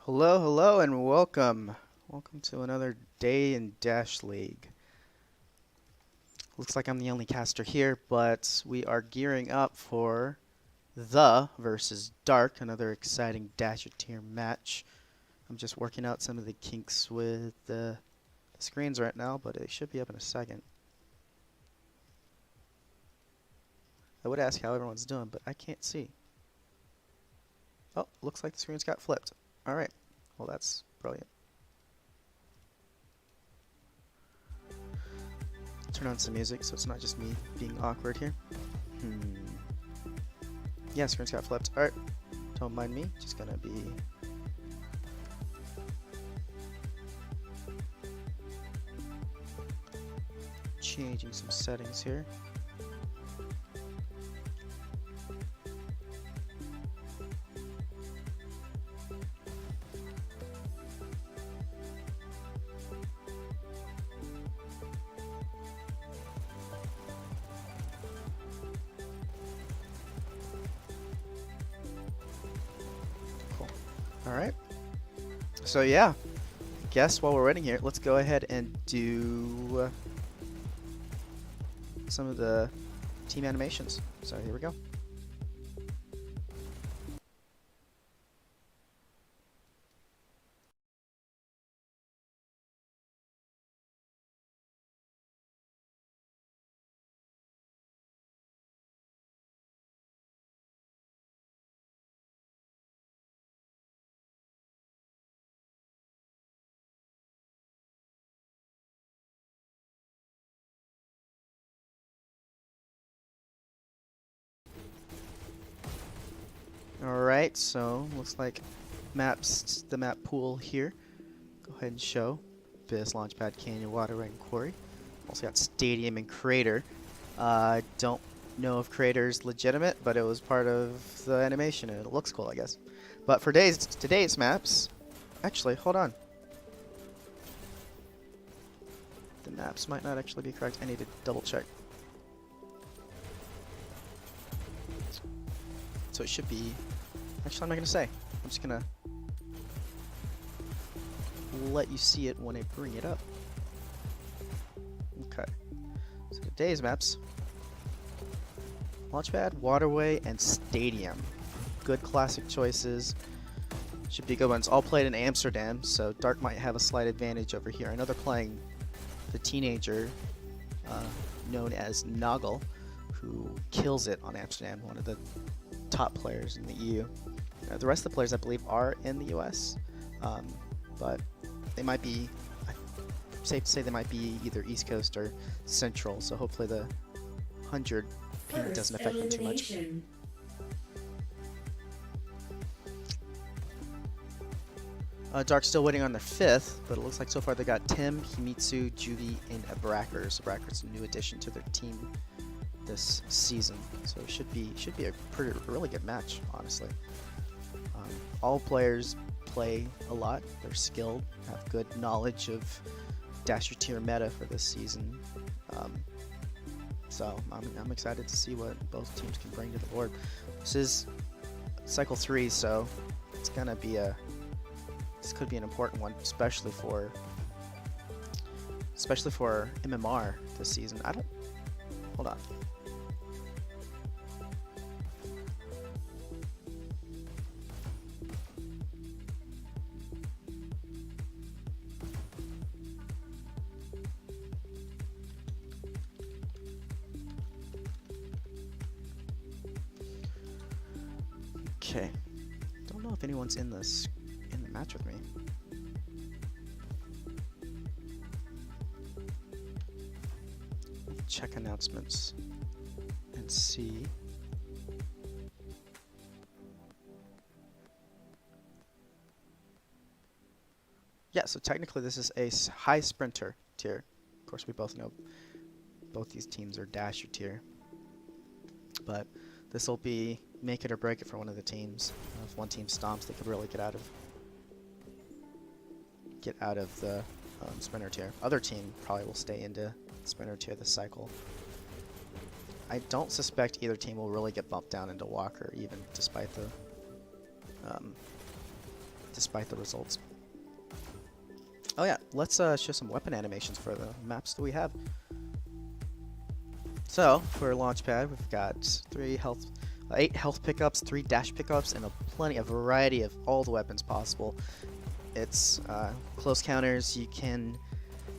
Hello, hello, and welcome. Welcome to another day in Dash League. Looks like I'm the only caster here, but we are gearing up for the versus Dark, another exciting Dasher tier match. I'm just working out some of the kinks with the screens right now, but it should be up in a second. I would ask how everyone's doing, but I can't see. Oh, looks like the screens got flipped. Alright, well that's brilliant. Turn on some music so it's not just me being awkward here. Yeah, screens got flipped. Alright, don't mind me. Just gonna be changing some settings here. Alright, so yeah, I guess while we're waiting here, let's go ahead and do some of the team animations. So here we go. Alright, so looks like the map pool here. Go ahead and show Biz, Launchpad, Canyon, Waterway, and Quarry. Also got Stadium and Crater. Don't know if Crater's legitimate, but it was part of the animation and it looks cool, I guess. But for today's maps, actually, hold on. The maps might not actually be correct. I need to double check. So it should be... Actually, I'm not going to say. I'm just going to let you see it when I bring it up. Okay. So today's maps. Launchpad, Waterway, and Stadium. Good classic choices. Should be good ones. All played in Amsterdam, so Dark might have a slight advantage over here. I know they're playing the teenager known as Noggle, who kills it on Amsterdam, one of the top players in the EU. The rest of the players, I believe, are in the US, but they might be, safe to say they might be either East Coast or Central, so hopefully the 100 ping doesn't affect them too much. Dark's still waiting on their 5th, but it looks like so far they got Tim, Himitsu, Juvie, and Abrakers. Abrakers a new addition to their team this season, so it should be a really good match, honestly. All players play a lot. They're skilled, have good knowledge of Dasher tier meta for this season. So I'm excited to see what both teams can bring to the board. This is cycle 3, so it's gonna be this could be an important one, especially for MMR this season. Hold on. Okay, don't know if anyone's in the match with me. Check announcements and see. Yeah, so technically this is a high sprinter tier. Of course, we both know both these teams are Dasher tier, but this will be make it or break it for one of the teams. If one team stomps, they could really get out of the sprinter tier. Other team probably will stay into sprinter tier this cycle. I don't suspect either team will really get bumped down into Walker, even despite the despite the results. Oh yeah, let's show some weapon animations for the maps that we have. So for Launchpad, we've got 8 health pickups, 3 dash pickups, and a variety of all the weapons possible. It's close counters. You can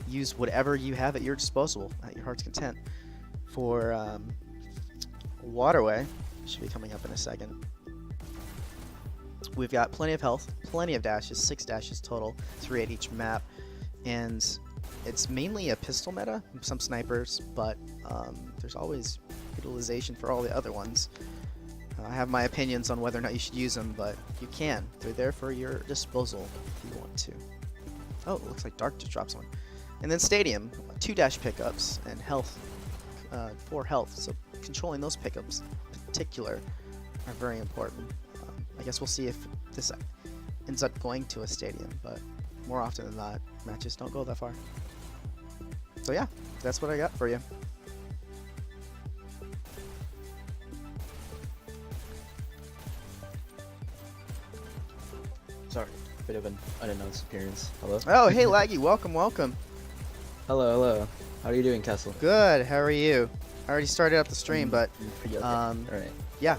use whatever you have at your disposal, at your heart's content. For Waterway, should be coming up in a second. We've got plenty of health, plenty of dashes, 6 dashes total, 3 at each map, and it's mainly a pistol meta, some snipers, but there's always utilization for all the other ones. I have my opinions on whether or not you should use them, but you can. They're there for your disposal if you want to. Oh, it looks like Dark just drops one. And then Stadium, 2 dash pickups and health, 4 health. So controlling those pickups in particular are very important. I guess we'll see if this ends up going to a Stadium, but more often than not, matches don't go that far. So yeah, that's what I got for you. Sorry, bit of an unannounced appearance. Hello? Oh, hey Laggy, welcome, welcome. Hello, hello. How are you doing, Kastle? Good, how are you? I already started up the stream, but Pretty okay. Alright. yeah,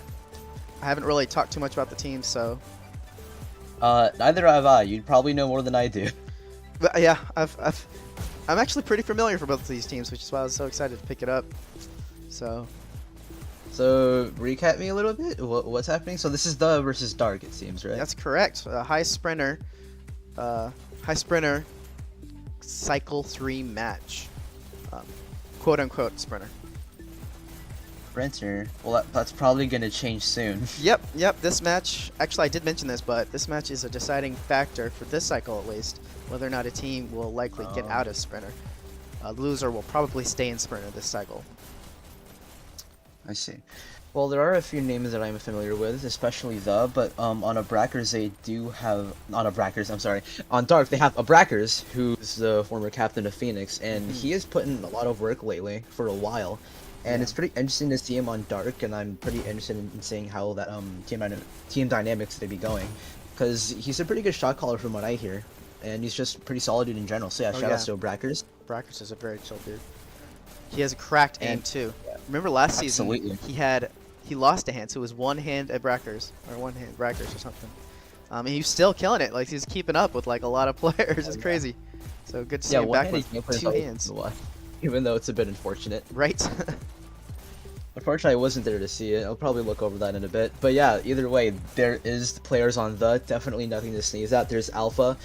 I haven't really talked too much about the team, so. Neither have I. You'd probably know more than I do. But yeah, I'm actually pretty familiar for both of these teams, which is why I was so excited to pick it up. So recap me a little bit. What's happening? So this is the versus Dark, it seems, right? that's correct. High sprinter cycle 3 match, quote unquote sprinter. Sprinter. Well, that's probably gonna change soon. Yep. This match, actually I did mention this, but this match is a deciding factor for this cycle at least, whether or not a team will likely get out of sprinter. The loser will probably stay in sprinter this cycle. I see. Well, there are a few names that I'm familiar with, especially but on Abrackers they do have, on Dark they have Abrackers, who's the former captain of Phoenix, and he has put in a lot of work lately for a while, and it's pretty interesting to see him on Dark, and I'm pretty interested in seeing how that team dynamics they be going, because he's a pretty good shot caller from what I hear, and he's just pretty solid dude in general. So yeah, shout outs to Abrackers. Abrackers is a very chill dude. He has a cracked aim too. Remember last season he lost a hand, so it was one hand at Brackers or or something. And he was still killing it. Like he's keeping up with like a lot of players. It's crazy. So good to see him back with 2 hands. Even though it's a bit unfortunate. Right. Unfortunately, I wasn't there to see it. I'll probably look over that in a bit. But yeah, either way, there is players on definitely nothing to sneeze at. There's Alpha.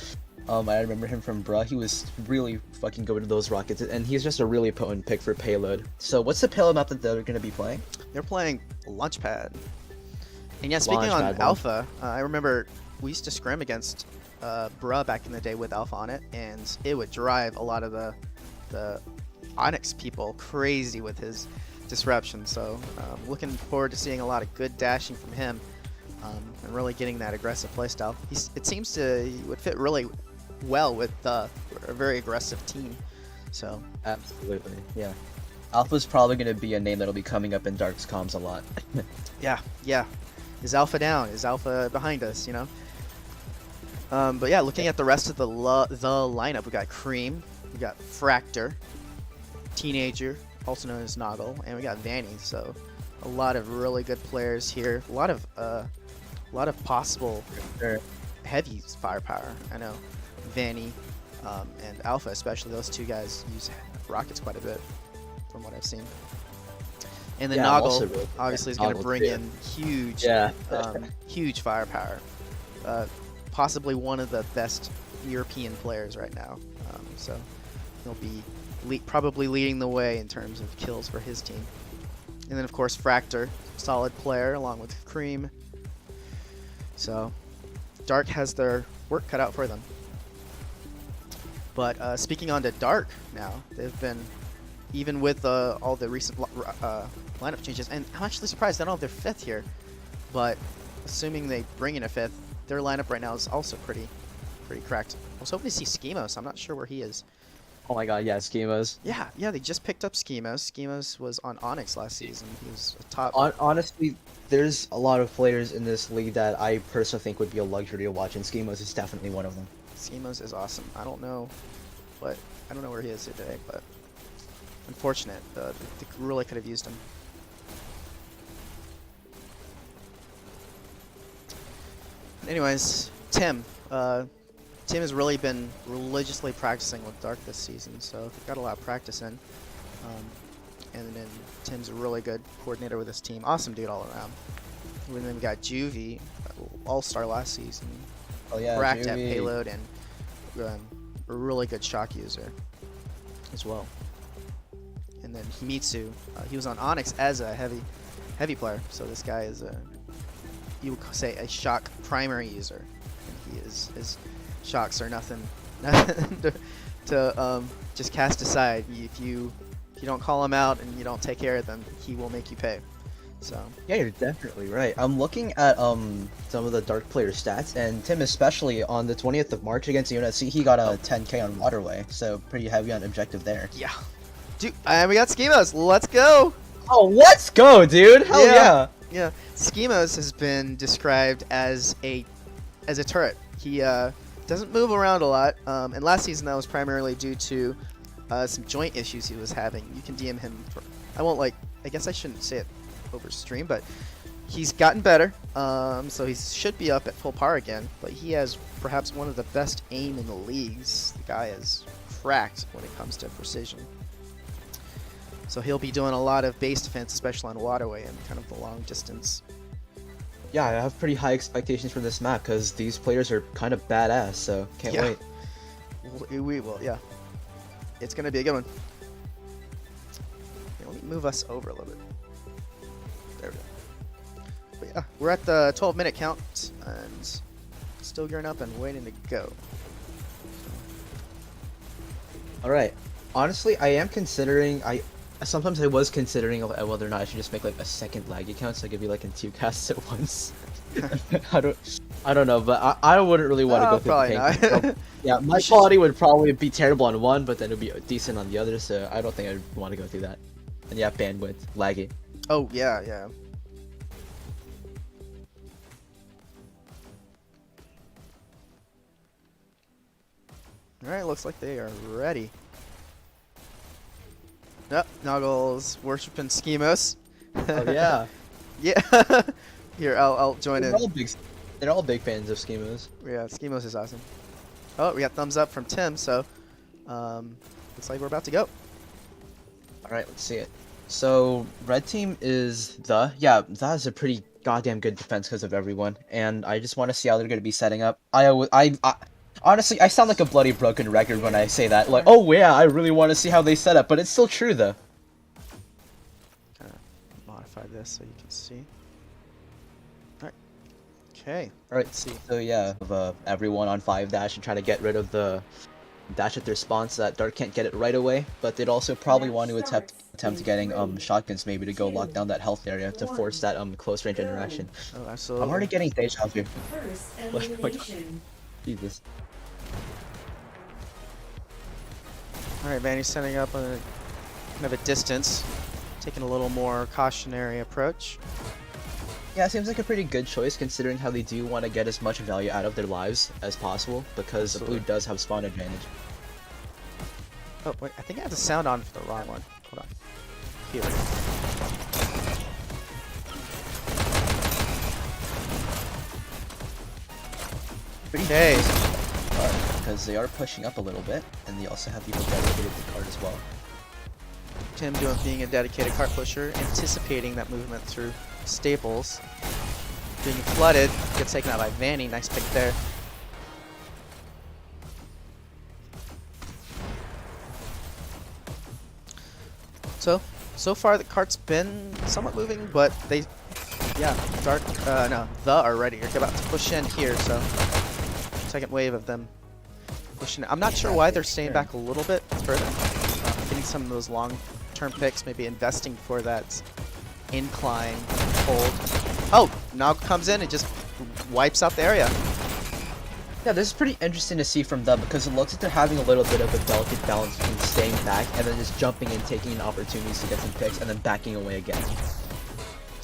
I remember him from Bruh. He was really fucking good with those rockets, and he's just a really potent pick for payload. So what's the payload map that they're going to be playing? They're playing Launchpad. And yeah, speaking on Alpha, I remember we used to scrim against Bruh back in the day with Alpha on it, and it would drive a lot of the Onyx people crazy with his disruption. So looking forward to seeing a lot of good dashing from him, and really getting that aggressive playstyle. It seems he would fit really well with a very aggressive team. So absolutely, yeah. Alpha's probably going to be a name that'll be coming up in Dark's comms a lot. yeah. Is Alpha down? Is Alpha behind us? You know. But yeah, looking at the rest of the lineup, we got Cream, we got Fractor, Teenager, also known as Noggle, and we got Vanny. So a lot of really good players here. A lot of possible heavy firepower. I know Vanny and Alpha, especially those 2 guys, use rockets quite a bit, from what I've seen. And then Noggle really obviously is going to bring in huge, huge firepower. Possibly one of the best European players right now. So he'll be probably leading the way in terms of kills for his team. And then of course Fractor, solid player along with Cream. So Dark has their work cut out for them. But speaking on to Dark now, they've been, even with all the recent lineup changes, and I'm actually surprised they don't have their 5th here, but assuming they bring in a 5th, their lineup right now is also pretty cracked. I was hoping to see Schemos. I'm not sure where he is. Oh my god, yeah, schemas. Yeah, they just picked up Schemos. Schemos was on Onyx last season. He was a top. Honestly, there's a lot of players in this league that I personally think would be a luxury to watch, and Schemos is definitely one of them. Schemos is awesome. I don't know where he is today, but unfortunate. They really could have used him. Anyways, Tim. Tim has really been religiously practicing with Dark this season, so they've got a lot of practice in. And then Tim's a really good coordinator with his team. Awesome dude all around. And then we got Juvie, all-star last season. Oh yeah, Racked at Juvie. payload and a really good shock user as well. And then Himitsu, he was on Onyx as a heavy player, so this guy is you would say a shock primary user. And he is his shocks are nothing to just cast aside. If you don't call him out and you don't take care of them, he will make you pay. So yeah, you're definitely right. I'm looking at some of the Dark player stats, and Tim especially on the 20th of March against UNSC, he got a 10k on Waterway, so pretty heavy on objective there. yeah, dude, and we got Schemos. Let's go. Oh, let's go, dude! Hell yeah! Yeah, Schemos has been described as a turret. He doesn't move around a lot, and last season that was primarily due to some joint issues he was having. You can DM him for, I guess I shouldn't say it over stream, but he's gotten better, so he should be up at full power again, but he has perhaps one of the best aim in the leagues. The guy is cracked when it comes to precision. So he'll be doing a lot of base defense, especially on Waterway and kind of the long distance. Yeah, I have pretty high expectations for this map, because these players are kind of badass, so can't wait. We will, yeah. It's going to be a good one. Okay, let me move us over a little bit. There we go. But yeah, we're at the 12-minute count, and still gearing up and waiting to go. Alright, honestly, I am considering, sometimes I was considering whether or not I should just make like a second lag account so I could be like in 2 casts at once. I don't know, but I wouldn't really want to go through the pain. Not. Yeah, my quality would probably be terrible on one, but then it would be decent on the other, so I don't think I'd want to go through that. And yeah, bandwidth, laggy. Oh, yeah. Alright, looks like they are ready. Nope, Noggles worshiping Schemos. Oh yeah. Yeah. Here, I'll join in. They're all big fans of Schemos. Yeah, Schemos is awesome. Oh, we got thumbs up from Tim, so looks like we're about to go. Alright, let's see it. So, red team is the is a pretty goddamn good defense because of everyone, and I just want to see how they're going to be setting up. Honestly, I sound like a bloody broken record when I say that. Like, oh yeah, I really want to see how they set up, but it's still true though. Kind of modify this so you can see. Alright. Okay. Alright, Let's see. so yeah, everyone on 5-dash and try to get rid of the dash at their spawn so that Dark can't get it right away, but they'd also probably want to attempt getting shotguns maybe to go lock down that health area to force that close range interaction. Oh, absolutely. I'm already getting deja vu. Jesus. Alright, Vanny's setting up on a kind of a distance, taking a little more cautionary approach. Yeah, it seems like a pretty good choice considering how they do want to get as much value out of their lives as possible, because the blue does have spawn advantage. Oh, wait, I think I have the sound on for the wrong one. Hold on. Here. Okay. Because they are pushing up a little bit, and they also have people dedicated to card as well. Tim being a dedicated cart pusher, anticipating that movement through staples. Being flooded, gets taken out by Vanny. Nice pick there. So far the cart's been somewhat moving, but they, yeah, the are ready. You're about to push in here, so second wave of them pushing. I'm not sure why they're staying back a little bit further. Getting some of those long-term picks, maybe investing for that incline hold. Oh, Nog comes in and just wipes out the area. Yeah, this is pretty interesting to see from them because it looks like they're having a little bit of a delicate balance between staying back and then just jumping and taking opportunities to get some picks and then backing away again.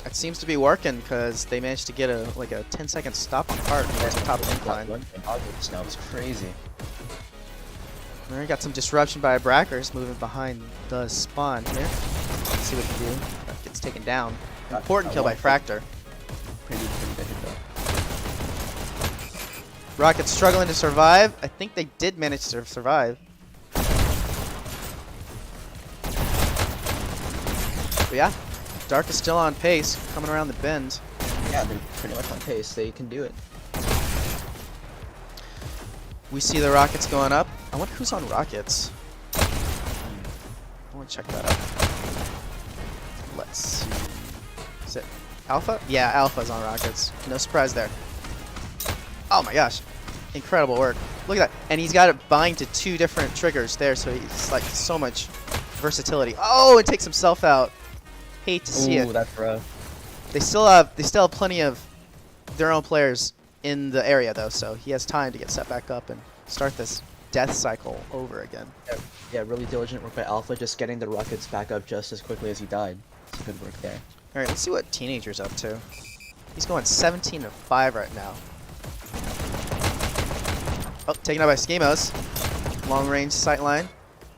It seems to be working because they managed to get a 10-second stop on cart towards the top incline. Now it's crazy. We got some disruption by Brackers moving behind the spawn here. Let's see what he can do. That gets taken down. Important kill by Fractor. Pretty good hit though. Rocket's struggling to survive. I think they did manage to survive. But yeah, Dark is still on pace, coming around the bend. Yeah, they're pretty much on pace. They can do it. We see the Rockets going up. I wonder who's on Rockets. I want to check that out. Let's see. Is it Alpha? Yeah, Alpha's on Rockets. No surprise there. Oh my gosh. Incredible work. Look at that. And he's got it bind to 2 different triggers there, so he's like so much versatility. Oh, it takes himself out. Hate to see it. Ooh, that's rough. They still have plenty of their own players in the area though, so he has time to get set back up and start this death cycle over again. Yeah, really diligent work by Alpha, just getting the Rockets back up just as quickly as he died. It's good work there. Alright, let's see what Teenager's up to. He's going 17-5 right now. Oh, taken out by Schemos. Long range sightline.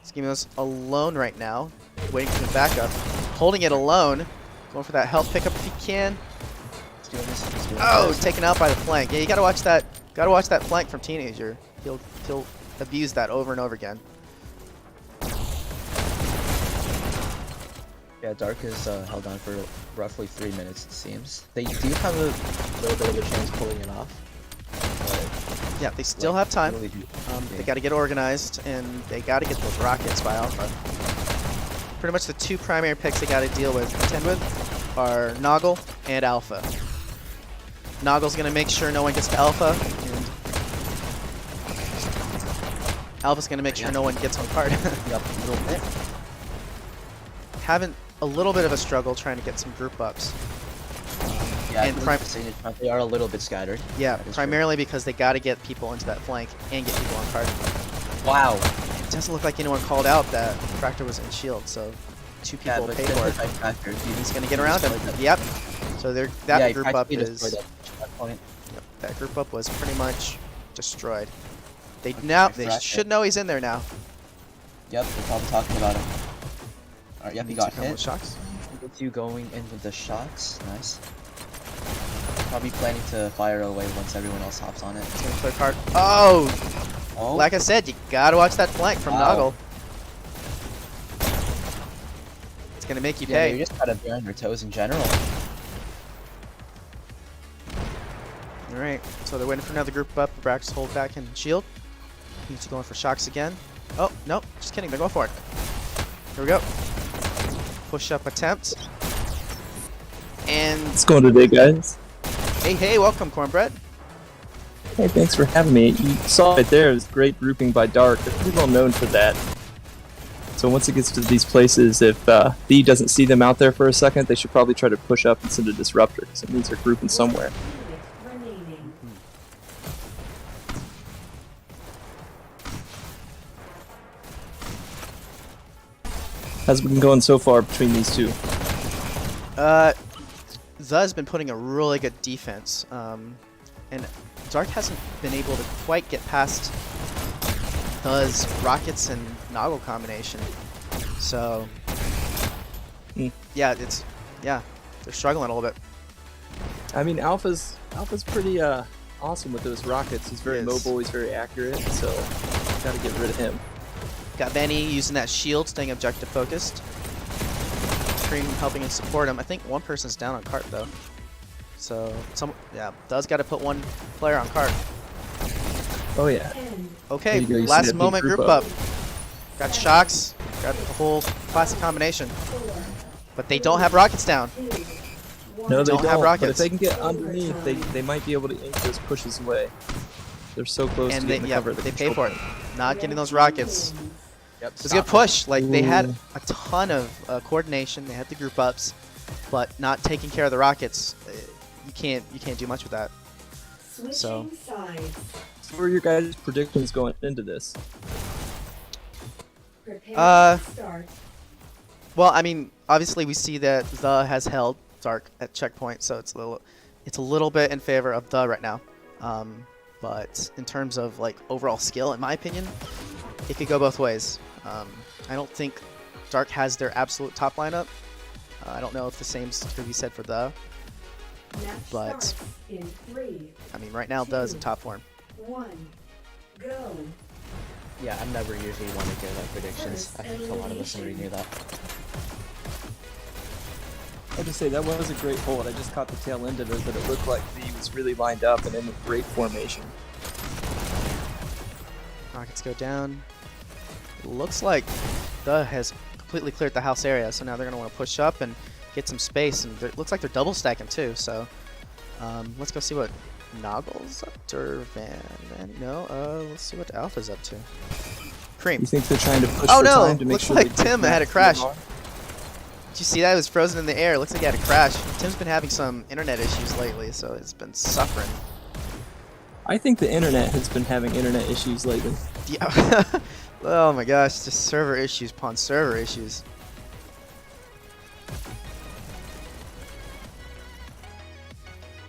Schemos alone right now, waiting for the backup. Holding it alone. Going for that health pickup if he can. He's doing this. Oh, taken out by the flank. Yeah, you gotta watch that. Gotta watch that flank from Teenager. He'll abuse that over and over again. Yeah, Dark is held on for roughly 3 minutes, it seems. They do have a little bit of a chance pulling it off. Yeah, they still have time. Really They got to get organized, and they got to get those Rockets by Alpha. Pretty much the 2 primary picks they got to contend with are Noggle and Alpha. Noggle's going to make sure no one gets to Alpha, and Alpha's going to make sure no one gets on card. Yep, a little bit. Having a little bit of a struggle trying to get some group ups. Yeah, and they are a little bit scattered. Yeah, primarily because they got to get people into that flank and get people on card. Wow. It doesn't look like anyone called out that Fractor was in shield, so 2 people pay for it. He's going to get around him. Yep. So that group up is... that group up was pretty much destroyed. They should know he's in there now. Yep, they're probably talking about him. Alright, yep, he got hit. With shocks. Gets you going in with the shocks. Nice. Probably planning to fire away once everyone else hops on it. It's gonna clear card. Oh! Like I said, you gotta watch that flank from Noggle. It's gonna make you pay. You just gotta be on your toes in general. Alright, so they're waiting for another group up. Brax hold back and shield. He's going for shocks again. Oh, no, just kidding. They're going for it. Here we go. Push up attempt. And What's going today, guys? hey, welcome, Cornbread. Hey, thanks for having me. You saw it there. It was great grouping by Dark. They're pretty well known for that. So once it gets to these places, if B doesn't see them out there for a second, they should probably try to push up and send a disruptor, because it means they're grouping somewhere. How's it been going so far between these 2? Zuz's been putting a really good defense, and Dark hasn't been able to quite get past Zuz's Rockets and Noggle combination. So, yeah, they're struggling a little bit. I mean, Alpha's pretty awesome with those Rockets. He's very mobile, he's very accurate, so gotta get rid of him. Got Benny using that shield, staying objective focused. Cream helping and support him. I think one person's down on cart though. So does got to put one player on cart. Oh yeah. Okay, last moment group up. Got shocks, got the whole classic combination. But they don't have rockets down. No, they don't. Have rockets. But if they can get underneath, they might be able to ink those pushes away. They're so close to getting the cover. They pay for it. Not getting those rockets. Yep, It was a good push. Like they had a ton of coordination. They had the group ups, but not taking care of the rockets. You can't do much with that. So What are your guys' predictions going into this? Well, I mean, obviously we see that the has held Dark at checkpoint, so it's a little bit in favor of the right now. But in terms of like overall skill, in my opinion, it could go both ways. I don't think Dark has their absolute top lineup. I don't know if the same could be said for the. But I mean, right now the is in top form. Yeah, I'm never usually one to give like predictions. I think a lot of us already knew that. I just say that was a great hold. I just caught the tail end of it, but it looked like V was really lined up and in a great formation. Rockets go down. Looks like the has completely cleared the house area, so now they're gonna want to push up and get some space. And it looks like they're double stacking too. So let's go see what Noggle's up to, or let's see what Alpha's up to. Cream. You think they're trying to push Oh for no! time to make Looks sure like they Tim had a crash. Did you see that? It was frozen in the air. Looks like he had a crash. Tim's been having some internet issues lately, so it's been suffering. I think the internet has been having internet issues lately. Yeah. Oh my gosh, just server issues upon server issues.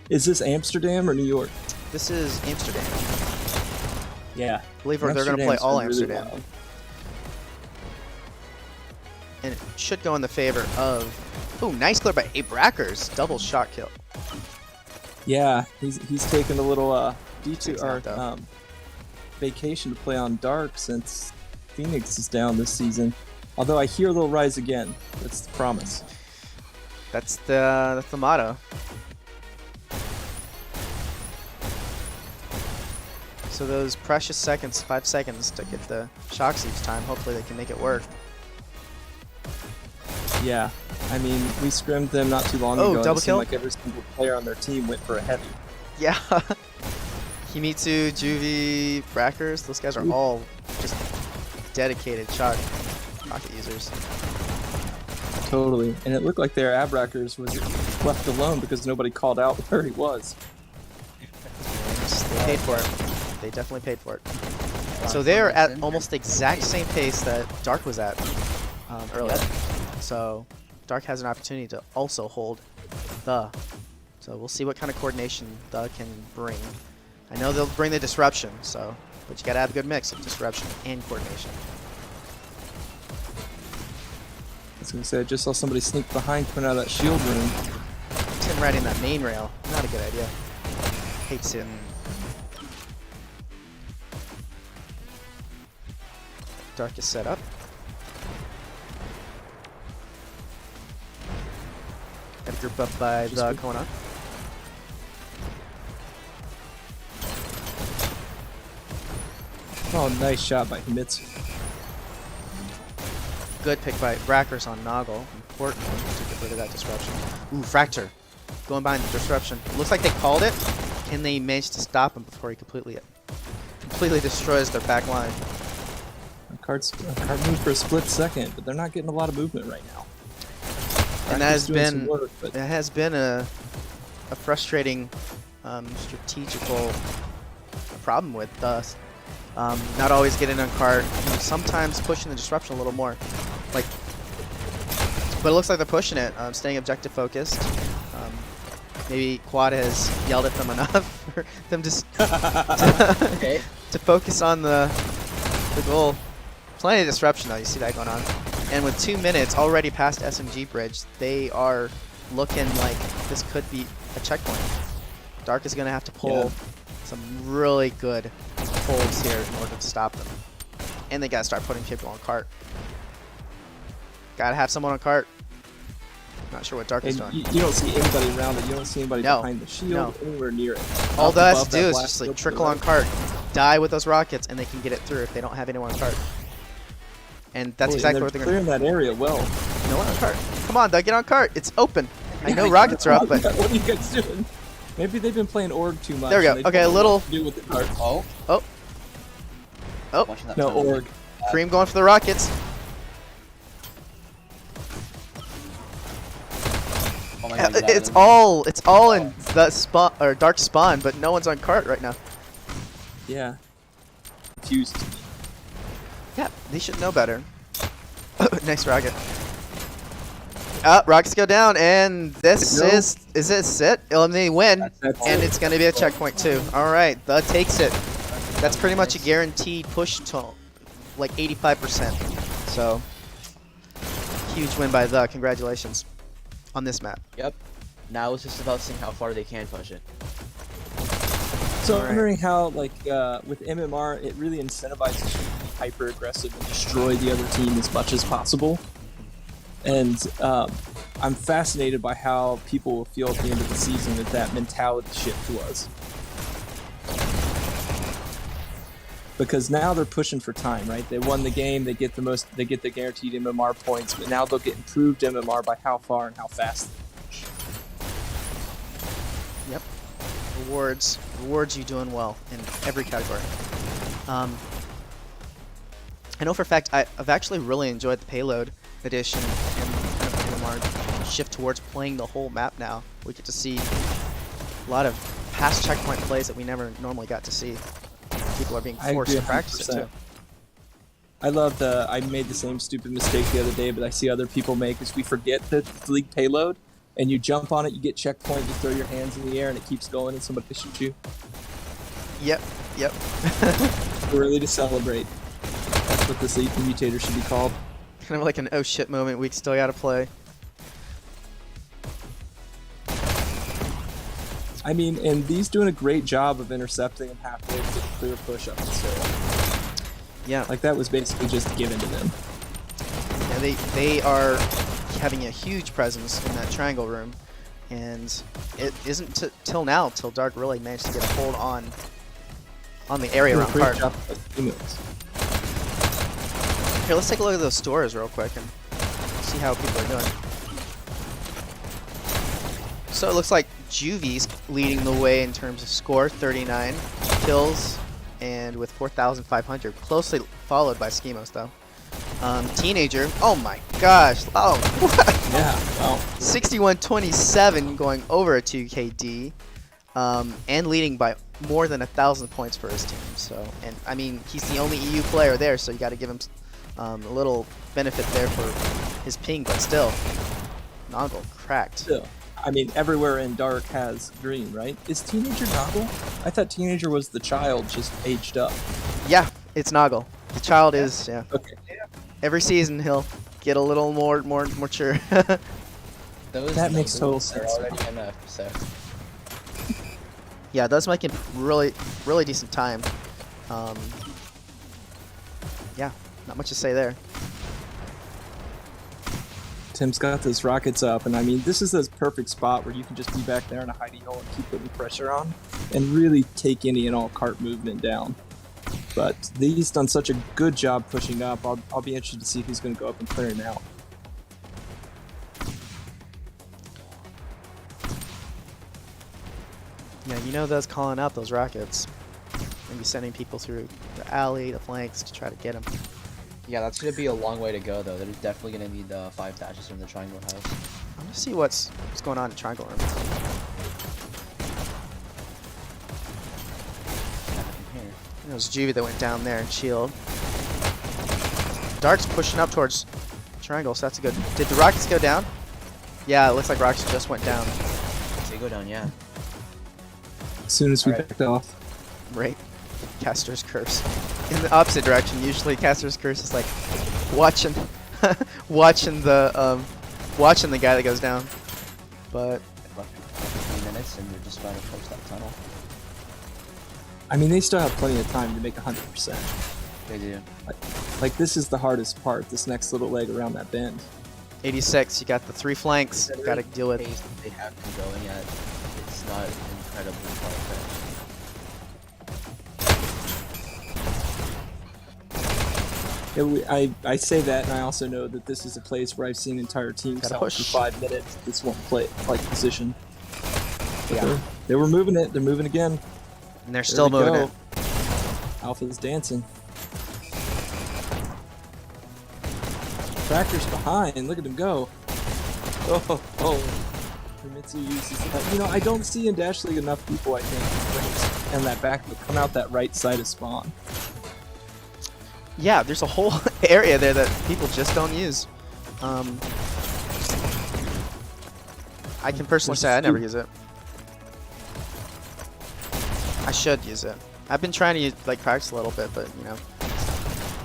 Is this Amsterdam or New York? This is Amsterdam. Yeah. I believe they're going to play all Amsterdam. Really and it should go in the favor of... Ooh, nice clear by Abrackers. Double shot kill. Yeah, he's taken a little detour though. vacation to play on Dark since Phoenix is down this season. Although I hear they'll rise again. That's the promise. That's the motto. So those precious seconds, 5 seconds to get the shocks each time, hopefully they can make it work. Yeah, I mean, we scrimmed them not too long Oh, ago. double It seemed kill? like every single player on their team went for a heavy. Yeah. Himitsu, Juvie, Brackers, those guys are all just dedicated rocket users. Totally, and it looked like their Abrackers was left alone because nobody called out where he was. They paid for it. They definitely paid for it. So they're at almost the exact same pace that Dark was at earlier. So Dark has an opportunity to also hold the. So we'll see what kind of coordination the can bring. I know they'll bring the disruption, so but you gotta have a good mix of disruption and coordination. I was gonna say, I just saw somebody sneak behind coming out of that shield room. Tim riding that main rail, not a good idea. Hates it. Dark is set up. Got a group up by the Kona. Oh, nice shot by Himitsu. Good pick by Brackers on Noggle. Important to get rid of that disruption. Ooh, Fracture. Going behind the disruption. Looks like they called it. Can they manage to stop him before he completely destroys their back line? A card moved for a split second, but they're not getting a lot of movement right now. And that has been a frustrating strategical problem with us. Not always getting on cart, sometimes pushing the disruption a little more. But it looks like they're pushing it, staying objective focused. Maybe Quad has yelled at them enough for them to focus on the goal. Plenty of disruption though, you see that going on. And with 2 minutes already past SMG bridge, they are looking like this could be a checkpoint. Dark is going to have to pull some really good holds here in order to stop them. And they got to start putting people on cart. Got to have someone on cart. Not sure what Dark is doing. You don't see anybody around it. You don't see anybody behind the shield, anywhere near it. All that has to do is just like trickle on cart, die with those rockets, and they can get it through if they don't have anyone on cart. And that's exactly what they're going to do. Clearing that area well. No one on cart. Come on, Doug, get on cart. It's open. I know rockets are up, but what are you guys doing? Maybe they've been playing Org too much. There we go. Okay, a little. Do with the cart. Oh. No Org. Cream going for the rockets. Oh my God, it's all in the spawn or Dark spawn, but no one's on cart right now. Yeah. Confused. Yeah, they should know better. Nice rocket. Rockets go down, and this is it? Eliminating win, That's and it. it's going to be a checkpoint too. All right, the takes it. That's pretty much a guaranteed push to like 85%. So, huge win by the. Congratulations on this map. Yep. Now it's just about seeing how far they can push it. So I'm Alright. wondering how, like, with MMR, it really incentivizes you to be hyper aggressive and destroy the other team as much as possible. And I'm fascinated by how people will feel at the end of the season if that mentality shift was. Because now they're pushing for time, right? They won the game, they get the guaranteed MMR points, but now they'll get improved MMR by how far and how fast. Yep. Rewards you doing well in every category. I know for a fact I've actually really enjoyed the payload addition and kind of MMR shift towards playing the whole map now. We get to see a lot of past checkpoint plays that we never normally got to see. People are being forced to practice it too. I love I made the same stupid mistake the other day, but I see other people make is we forget the league payload, and you jump on it, you get checkpoint, you throw your hands in the air, and it keeps going, and somebody shoots you. Yep. Really to celebrate. That's what this elite mutator should be called. Kind of like an oh shit moment. We still gotta play. I mean, and V's doing a great job of intercepting them halfway to get a clear push up the stairwell. Yeah. Like that was basically just given to them. Yeah, they are having a huge presence in that triangle room, and it isn't till now till Dark really managed to get a hold on the area around Great Park. job of the moves. Here, let's take a look at those stores real quick and see how people are doing. So it looks like Juvy's leading the way in terms of score, 39 kills, and with 4,500, closely followed by Schemos though. Teenager, oh my gosh, oh, Yeah, wow. 61-27 going over a 2KD, and leading by more than 1,000 points for his team. So, and I mean, he's the only EU player there, so you got to give him a little benefit there for his ping, but still, Noggle cracked. Still, I mean, everywhere in Dark has green, right? Is Teenager Noggle? I thought Teenager was the child just aged up. Yeah, it's Noggle. The child is, yeah. Okay. Every season he'll get a little more mature. That makes total sense. They're already enough, so. Yeah, that's making really decent time. Yeah, not much to say there. Tim's got those rockets up, and I mean, this is the perfect spot where you can just be back there in a hidey hole and keep putting pressure on, and really take any and all cart movement down. But Lee's done such a good job pushing up. I'll be interested to see who's going to go up and clear him out. Yeah, you know those calling out those rockets. Maybe sending people through the alley, the flanks to try to get them. Yeah, that's gonna be a long way to go though. They're definitely gonna need 5 dashes from the triangle house. I'm gonna see what's going on in Triangle Room. It was Juvie that went down there and shield. Dark's pushing up towards Triangle, so that's a good. Did the rockets go down? Yeah, it looks like rockets just went down. They go down, yeah. As soon as we Alright. backed off. Right. Caster's Curse. In the opposite direction, usually Caster's Curse is like watching watching the guy that goes down. But Left 15 minutes and they're just about to close that tunnel. I mean, they still have plenty of time to make 100%. They do. Like, this is the hardest part, this next little leg around that bend. 86, you got the 3 flanks, you gotta deal with. Pace that they have been going at, it's not incredibly far-fetched. Yeah, I say that, and I also know that this is a place where I've seen entire teams Gotta sell for push. 5 minutes. This won't play like position. But Yeah. they were moving it. They're moving again. And they're There still we moving go. it. Alpha's dancing. Tractor's behind. Look at him go. Oh. Famitsu uses that. You know, I don't see in Dash League enough people, I think, and that back come out that right side of spawn. Yeah, there's a whole area there that people just don't use. I can personally say I never use it. I should use it. I've been trying to use, like, practice a little bit, but you know,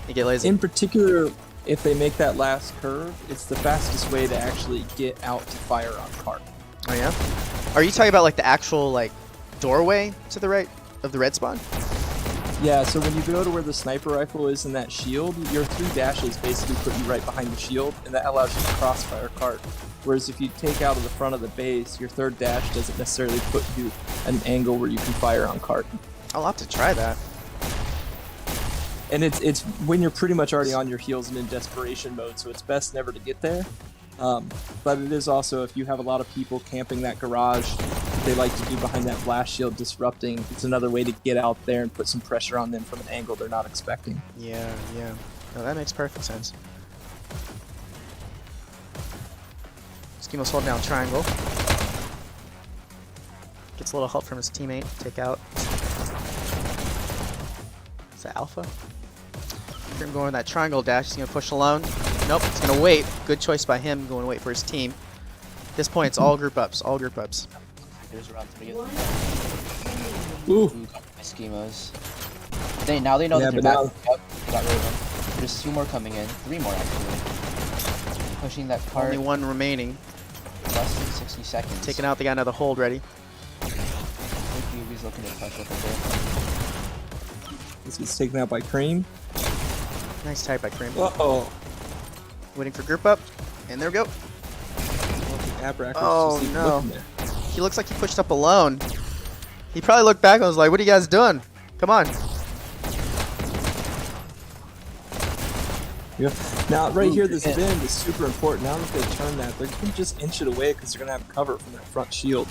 you get lazy. In particular, if they make that last curve, it's the fastest way to actually get out to fire on cart. Oh yeah? Are you talking about like the actual like doorway to the right of the red spawn? Yeah, so when you go to where the sniper rifle is in that shield, your 3 dashes basically put you right behind the shield, and that allows you to crossfire cart. Whereas if you take out of the front of the base, your 3rd dash doesn't necessarily put you at an angle where you can fire on cart. I'll have to try that. And it's when you're pretty much already on your heels and in desperation mode, so it's best never to get there. But it is also, if you have a lot of people camping that garage, they like to be behind that blast shield disrupting. It's another way to get out there and put some pressure on them from an angle they're not expecting. Yeah, yeah. No, that makes perfect sense. Schema's holding down triangle. Gets a little help from his teammate. Take out. Is that Alpha? Him going that triangle dash. He's going to push alone. Nope, he's going to wait. Good choice by him going to wait for his team. At this point, it's all group ups. All group ups. There's around 3 of them. Ooh. My schemas. Now they know that they're back. Yep, they got rid of them. There's 2 more coming in. 3 more actually. Pushing that cart. Only 1 remaining. Less than 60 seconds. Taking out, they got another hold ready. I think he's looking to push up a bit. This gets taken out by Cream. Nice type by Cream. Uh-oh. Waiting for group up. And there we go. Oh, no. He looks like he pushed up alone. He probably looked back and was like, what are you guys doing? Come on. Yeah. Now, right here, this bend is super important. Now that they turn that, they're going to just inch it away because they're going to have cover from that front shield.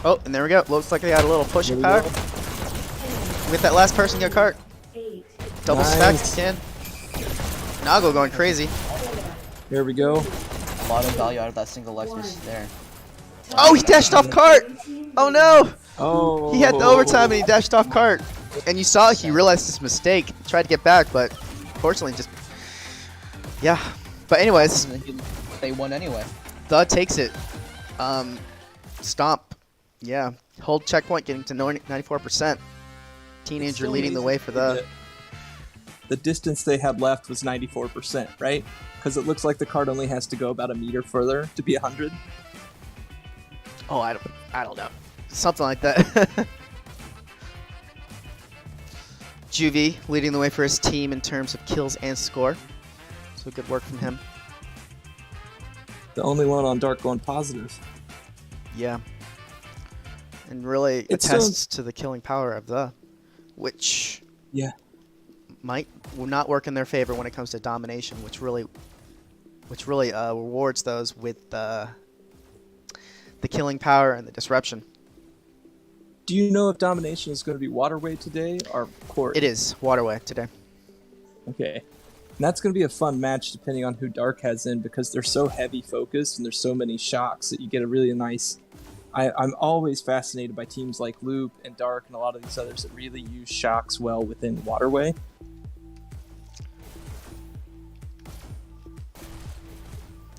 Oh, and there we go. Looks like they got a little pushing power. With that last person get a cart. Double stack again. Nago going crazy. There we go. A lot of value out of that single Lexus there. Oh, he dashed off cart! Oh no! Oh. He had the overtime and he dashed off cart. And you saw he realized his mistake. Tried to get back, but unfortunately just... Yeah. But anyways. They won anyway. The takes it. Stomp. Yeah. Hold checkpoint getting to 94%. Teenager leading the way for the... The distance they had left was 94%, right? Because it looks like the cart only has to go about a meter further to be 100. Oh, I don't know. Something like that. Juvie leading the way for his team in terms of kills and score. So good work from him. The only one on Dark going positive. Yeah. And really attests to the killing power of the, which might not work in their favor when it comes to domination, which really rewards those with the killing power and the disruption. Do you know if domination is going to be waterway today or court? It is waterway today. Okay. And that's going to be a fun match depending on who Dark has in because they're so heavy focused and there's so many shocks that you get a really nice... I'm always fascinated by teams like Loop and Dark and a lot of these others that really use shocks well within waterway.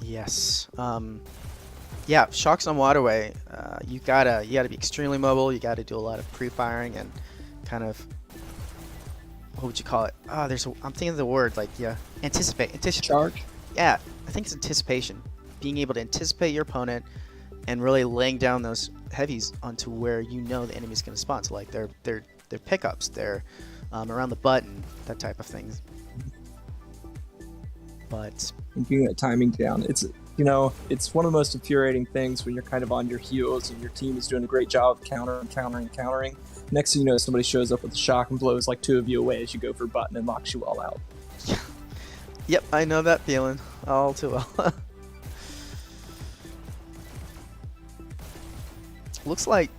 Yes. Yeah, shocks on waterway. You gotta be extremely mobile. You gotta do a lot of pre-firing and kind of, what would you call it? I'm thinking of the word anticipate. Charge. Yeah, I think it's anticipation. Being able to anticipate your opponent and really laying down those heavies onto where you know the enemy's gonna spawn. So like their pickups, their around the button, that type of thing. But and getting that timing down, it's one of the most infuriating things when you're kind of on your heels and your team is doing a great job of countering. Next thing you know, somebody shows up with a shock and blows like 2 of you away as you go for a button and locks you all out. Yep, I know that feeling all too well. Looks like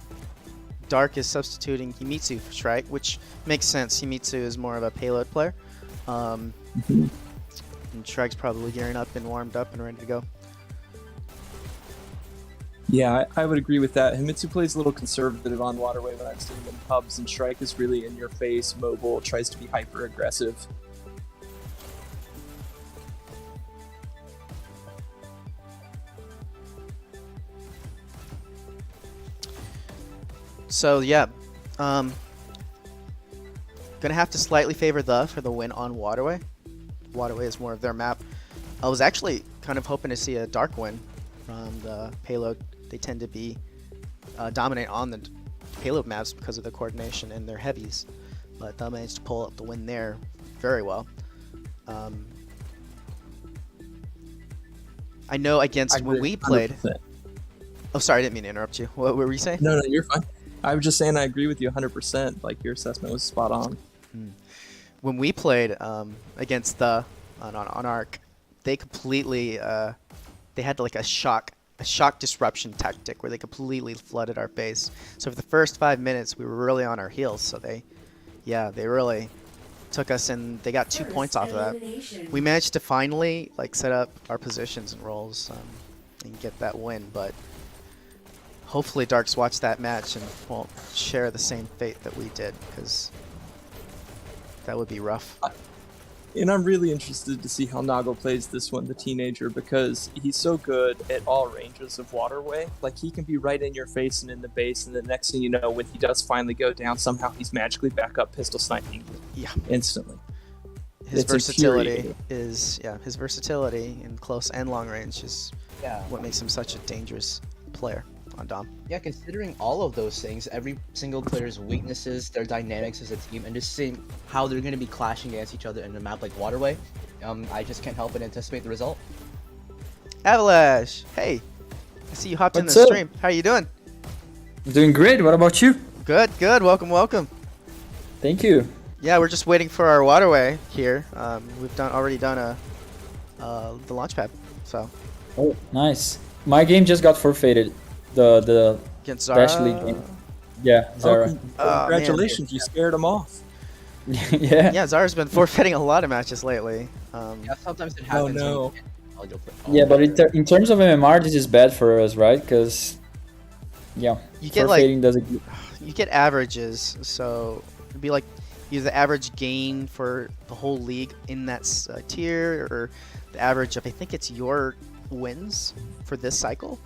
Dark is substituting Himitsu for Shrike, which makes sense. Himitsu is more of a payload player. And Shrike's probably gearing up and warmed up and ready to go. Yeah, I would agree with that. Himitsu plays a little conservative on Waterway when I've seen him in pubs, and Strike is really in your face, mobile, tries to be hyper aggressive. So yeah, gonna have to slightly favor for the win on Waterway. Waterway is more of their map. I was actually kind of hoping to see a Dark win from the payload. They tend to be dominate on the payload maps because of the coordination and their heavies, but they managed to pull up the win there very well. I know against when we played. 100%. Oh, sorry, I didn't mean to interrupt you. What were you saying? No, you're fine. I was just saying I agree with you 100%. Like, your assessment was spot on. When we played against on Arc, they completely they had like a shock disruption tactic where they completely flooded our base. So for the first 5 minutes, we were really on our heels. So they really took us, and they got 2 points off of that. We managed to finally like set up our positions and roles and get that win, but hopefully Darks watch that match and won't share the same fate that we did, because that would be rough. And I'm really interested to see how Nago plays this one, the teenager, because he's so good at all ranges of Waterway. Like, he can be right in your face and in the base, and the next thing you know, when he does finally go down, somehow he's magically back up pistol sniping instantly. His versatility in close and long range is what makes him such a dangerous player on Dom. Yeah, considering all of those things, every single player's weaknesses, their dynamics as a team, and just seeing how they're going to be clashing against each other in a map like Waterway, I just can't help but anticipate the result. Avalesh, hey, I see you hopped in the stream. How are you doing? Doing great. What about you? Good. Welcome. Thank you. Yeah, we're just waiting for our Waterway here. We've already done the launch pad. So. Oh, nice. My game just got forfeited. The against Zara. Dash League game. Yeah, Zara. Congratulations, you scared him off. Yeah. Yeah, Zara's been forfeiting a lot of matches lately. Yeah, sometimes it happens. Oh no. Yeah, but in terms of MMR, this is bad for us, right? Because you get forfeiting doesn't. You get averages, so it'd be like either the average gain for the whole league in that tier, or the average of, I think it's your wins for this cycle,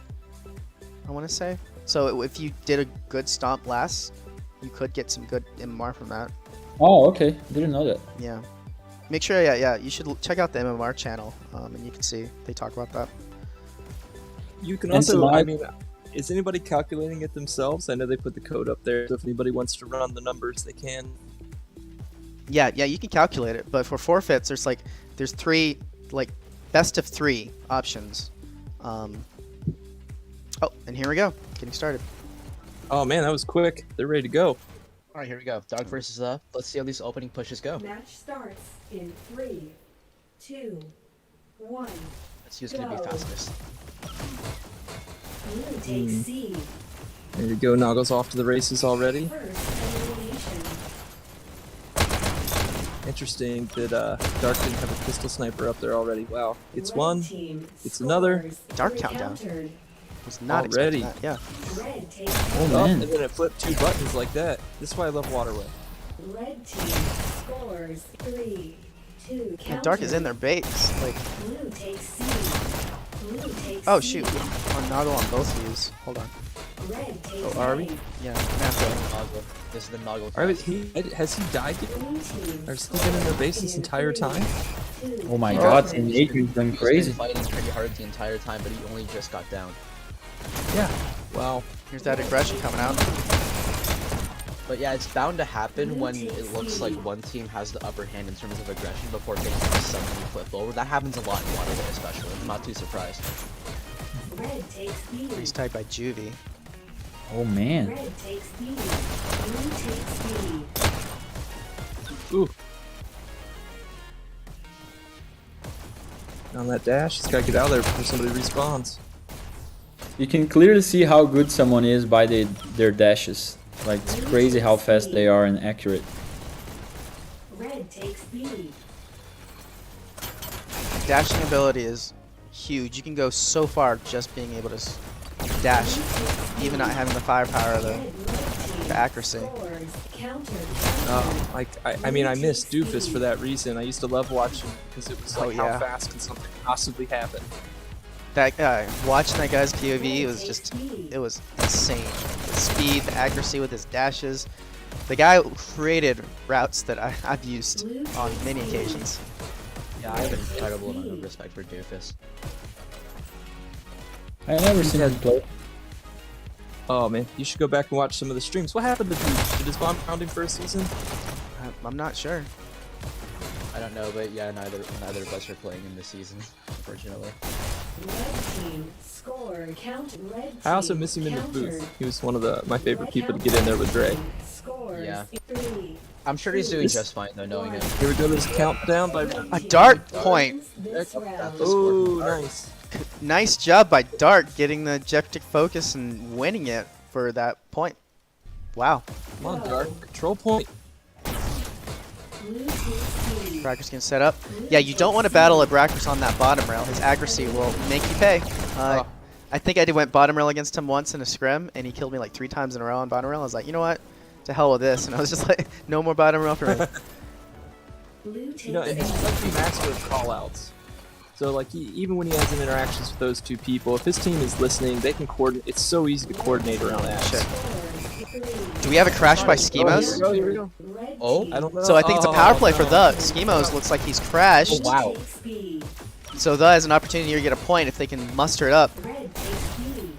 I want to say. So if you did a good stomp last, you could get some good MMR from that. Oh, okay. Didn't know that. Yeah. Make sure, you should check out the MMR channel, and you can see they talk about that. You can also, I mean, is anybody calculating it themselves? I know they put the code up there, so if anybody wants to run the numbers, they can. Yeah, you can calculate it, but for forfeits, there's three, like, best of 3 options. Oh, and here we go. Getting started. Oh man, that was quick. They're ready to go. Alright, here we go. Dark versus let's see how these opening pushes go. Match starts in 3, 2, 1. Let's see who's gonna be fastest. Blue takes C. There you go, Nago's off to the races already. First elimination. Interesting that Dark didn't have a pistol sniper up there already. Wow. It's Red one, team it's another. scores. Dark Blue countdown. countered. Was not Already. expecting that. Yeah. Red takes Oh And man. then it flipped 2 buttons like that. This is why I love Waterway. Red team scores 3, 2. And Dark is in their base. Like, Blue takes C. Blue takes oh C. shoot, on Nago on both views. Hold on. Red takes Oh, are A. we? Yeah, I'm gonna have Nago. This is the Nago. Alright, has he died yet? Blue team Or has he been in their base this entire time? 2. Oh my Oh, god, he's Team Nation's going He's crazy. been fighting pretty hard the entire time, but he only just got down. Yeah. Wow. Here's that aggression coming out. But yeah, it's bound to happen when it looks like one team has the upper hand in terms of aggression before things suddenly flip over. That happens a lot in Waterway especially. I'm not too surprised. Red takes B. Freeze type by Juvie. Oh man. Red takes B. Blue takes B. Ooh. On that dash, he's gotta get out of there before somebody respawns. You can clearly see how good someone is by their dashes. Like, it's crazy how fast they are and accurate. Red takes B. Dashing ability is huge. You can go so far just being able to dash, even not having the firepower or the accuracy. I mean, I miss Doofus for that reason. I used to love watching because it was like, yeah. how fast can something possibly happen? That watching that guy's POV was just, it was insane. The speed, the accuracy with his dashes. The guy created routes that I've used on many occasions. Yeah, I have an incredible amount of respect for Doofus. I never seen him play. Oh man, you should go back and watch some of the streams. What happened to Doof? Did his mom found him for a season? I'm not sure. I don't know, but yeah, neither of us are playing in this season, unfortunately. I also miss him in the booth. He was one of my favorite people to get in there with Dre. Yeah. I'm sure he's doing just fine though, knowing him. Here we go, this countdown by A Dark point. Oh, nice. Nice job by Dark getting the objective focus and winning it for that point. Wow. Come on, Dark. Control point. Brackers can set up. Yeah, you don't want to battle a Brackers on that bottom rail. His accuracy will make you pay. I think I went bottom rail against him once in a scrim, and he killed me like 3 times in a row on bottom rail. I was like, you know what? To hell with this. And I was just like, no more bottom rail for me. You know, he's such a master of callouts. So like, even when he has an interactions with those two people, if his team is listening, they can coordinate. It's so easy to coordinate around that. Shit. Do we have a crash by Schemos? Oh, here we go. Oh? I don't know. So I think it's a power play for the. Schemos looks like he's crashed. Oh, wow. So the has an opportunity to get a point if they can muster it up.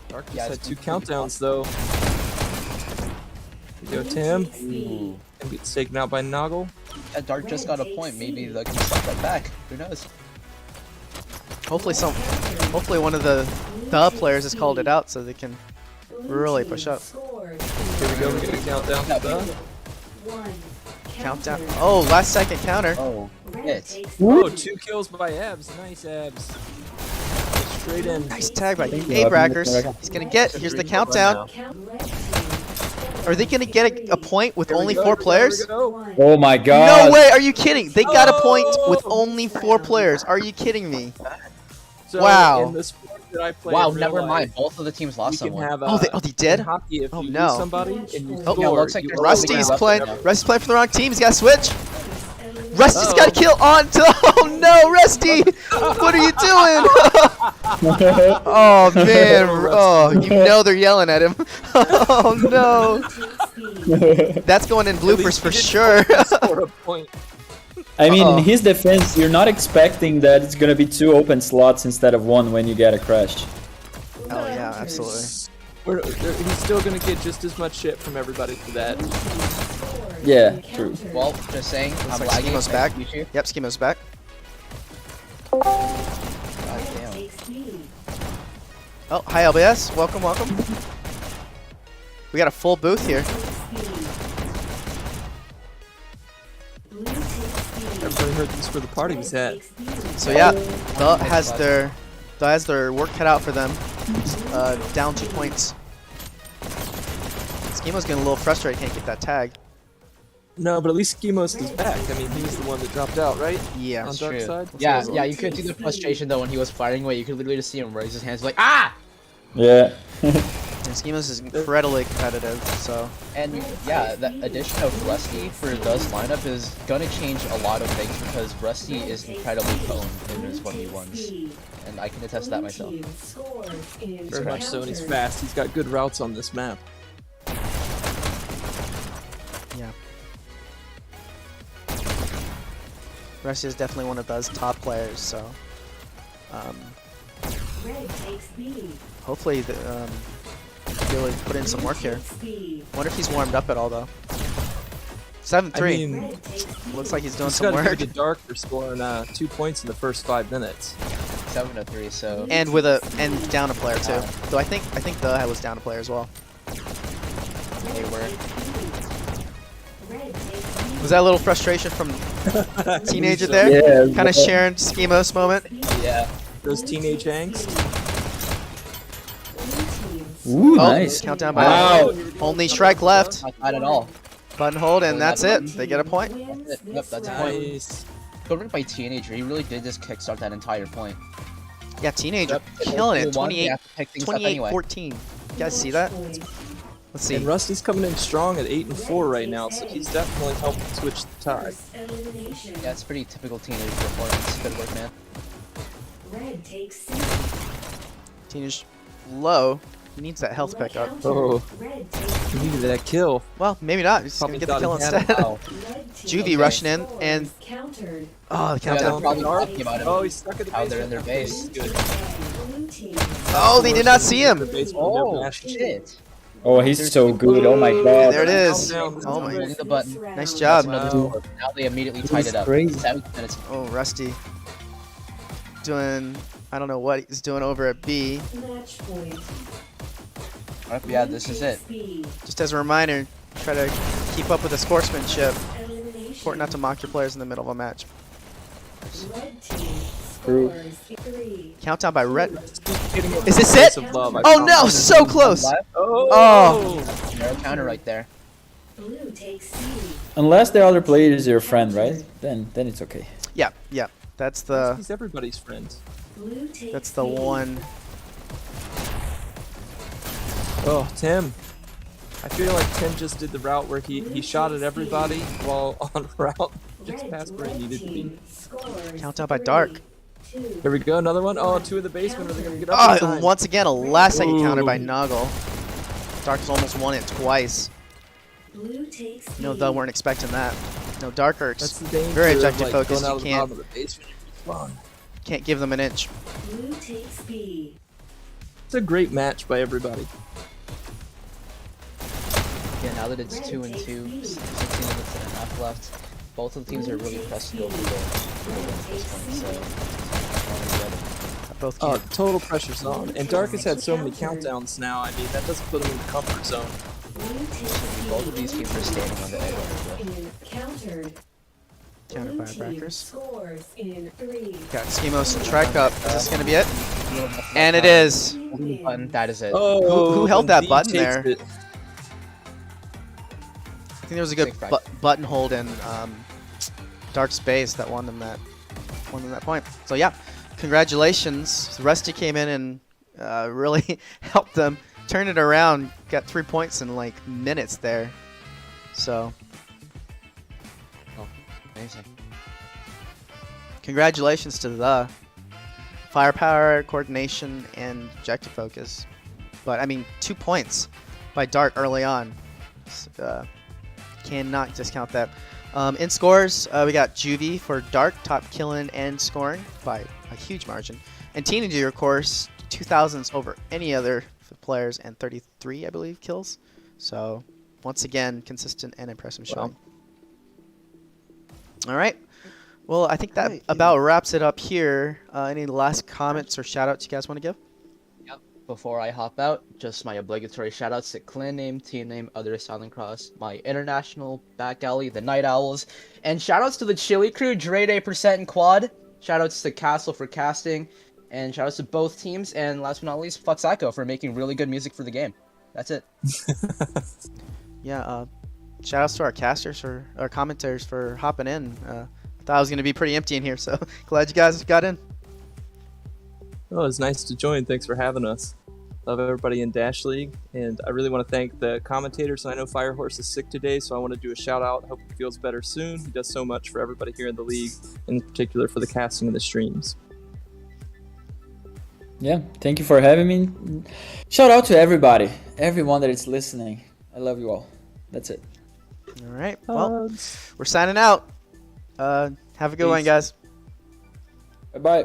Dark just had 2 countdowns though. Here we go, Tim. Ooh. And gets taken out by Noggle. Yeah, Dark just got a point. Maybe they can stop that back. Who knows? Hopefully one of the players has called it out so they can really push up. Here we go, we're gonna count down to the Countdown. Oh, last second counter. Oh, hit. Oh, 2 kills by Abs. Nice Abs. Straight in. Nice tag by Brackers. He's gonna get. Here's the countdown. Are they gonna get a point with only 4 players? Oh my god. No way! Are you kidding? They got a point with only 4 players. Are you kidding me? So Wow. In the sport that I play Wow, in real never life, mind. Both of the teams lost you can someone. have They did? in hockey, if Oh, you no. lose somebody and you Oh, score, yeah, looks like you there's only Rusty's have playing. whatever. Rusty's playing for the wrong team. He's got to switch. Rusty's got to kill on to. Oh no, Rusty! What are you doing? Oh man! Oh, you know they're yelling at him. Oh no! That's going in At least bloopers for he didn't sure. score a point. I mean, Uh-oh. in his defense, you're not expecting that it's gonna be 2 open slots instead of 1 when you get a crash. Oh yeah, absolutely. He's still gonna get just as much shit from everybody for that. Yeah, true. Well, just saying, I'm like lagging. Schemo's back. YouTube. Yep, Schemo's back. God damn. Oh, hi LBS. Welcome, welcome. We got a full booth here. Everybody heard this where the party was at. So yeah, the has their work cut out for them. Down 2 points. Schemo's getting a little frustrated, can't get that tag. No, but at least Schemos is back. I mean, he's the one that dropped out, right? Yeah. On Dark True. side. Yeah, yeah, you could see the frustration though when he was firing away. You could literally just see him raise his hands like, ah! Yeah. And Schemos is incredibly competitive, so. And yeah, the addition of Rusty for this lineup is gonna change a lot of things because Rusty is incredibly potent in his 1v1s. And I can attest that myself. Very much so, and he's fast. He's got good routes on this map. Yeah. Rusty is definitely one of those top players, so. Hopefully, really put in some work here. Wonder if he's warmed up at all, though. 7-3. I mean, Looks like he's doing he's some got to work. give it to Dark for scoring 2 points in the first 5 minutes. 7-3, so And down a player too. Though I think the was down a player as well. they were. Was that a little frustration from teenager so. there? Yeah. Kind of sharing Schemos moment. Yeah. Those teenage angst. Ooh, Oh, nice. countdown by Wow. only strike left. Not bad at all. Button hold, and that's it. They get a point. That's it. Yep, that's a point. Nice. Good work by Teenager. He really did just kickstart that entire point. Yeah, Teenager Yep. killing it. One, we 28, have to pick things up anyway. 14. You guys see that? Let's see. And Rusty's coming in strong at 8-4 right now, so he's definitely helping switch the tide. Yeah, it's pretty typical teenage performance. Good work, man. Red takes C. Teenager low. He needs that health pickup. Oh, Red takes he needed that kill. Well, maybe not. He's going to Probably get the kill thought he had instead. it. Wow. red team Juvie Okay. rushing in, and countered. oh, the Yeah, they're countdown. probably talking about Oh, it. he's stuck in the How basement. they're in their base. Good. Blue team. Oh, they did not see him. The basement with no Oh, dash. shit. Oh, he's so good. Oh my god. There it is. Countdown. Oh my. Holding the button. Nice That's job. another Wow. score. Now they immediately This tied is it up. crazy. 7 minutes. Oh, Rusty. Doing, I don't know what he's doing over at B. Match point. Alright, yeah, this is it. B. Just as a reminder, try to keep up with the sportsmanship. Elimination. Important not to mock your players in the middle of a match. Red team True. scores 3. Countdown by Red. Getting Is this it? of love, I Oh promise. no, so close. Left. Oh. Narrow counter right there. Blue takes C. Unless the other player is your friend, right? Then it's okay. Yeah, yeah. That's the He's everybody's friend. Blue takes that's the B. one. Oh, Tim. I feel like Tim just did the route where he shot at everybody while on route just Red, past where he needed to be. team scores Countdown by Dark. 2. There we go, another one. Oh, two in the basement. Are they gonna get up in Oh, time? and once again, a last second counter by Ooh. Noggle. Dark's almost won it twice. Blue takes B. No, they weren't expecting that. No, Dark are That's the danger very of, objective like, focused. going out You of the can't bottom of the basement. Fun. can't give them an inch. Blue takes B. It's a great match by everybody. Yeah, now that it's 2 and 2, 16 minutes and a half left. Both of the teams are really pressed to go for the win at this point, so Both Oh, can't. total pressure's on. And Dark has had so many countdowns now. I mean, that doesn't put him in the comfort zone. Blue takes both of these teams are standing on the edge right now. in countered. Countered Blue by team Brackers. scores in 3. Got Schemos and Trek up. Is this gonna be it? And it is. Button, that is it. Oh, who held and that D button takes there? it. I think there was a good Sick practice. button hold in Dark Space that won them that point. So yeah, congratulations. Rusty came in and really helped them turn it around. Got 3 points in like minutes there. So Amazing. congratulations to the firepower, coordination, and objective focus. But I mean, 2 points by Dark early on. Cannot discount that. In scores, we got Juvie for Dark, top killing and scoring by a huge margin. And Teenager, of course, 2000s over any other players and 33, I believe, kills. So, once again, consistent and impressive showing. All right. Well, I think that about wraps it up here. Any last comments or shout-outs you guys want to give? Before I hop out, just my obligatory shoutouts to clan name, team name, other Silent Cross, my international back alley, the Night Owls, and shoutouts to the Chili Crew, Dre Day Percent and Quad. Shoutouts to Kastle for casting, and shoutouts to both teams, and last but not least, Fuck Psycho for making really good music for the game. That's it. Yeah, shout-outs to our casters or our commentators for hopping in. I thought it was going to be pretty empty in here, so glad you guys got in. Oh, it's nice to join. Thanks for having us. Love everybody in Dash League, and I really want to thank the commentators. I know Firehorse is sick today, so I want to do a shout out. Hope he feels better soon. He does so much for everybody here in the league, in particular for the casting of the streams. Yeah, thank you for having me. Shout out to everybody, everyone that is listening. I love you all. That's it. All right. Well, we're signing out. Have a good one, guys. Bye bye.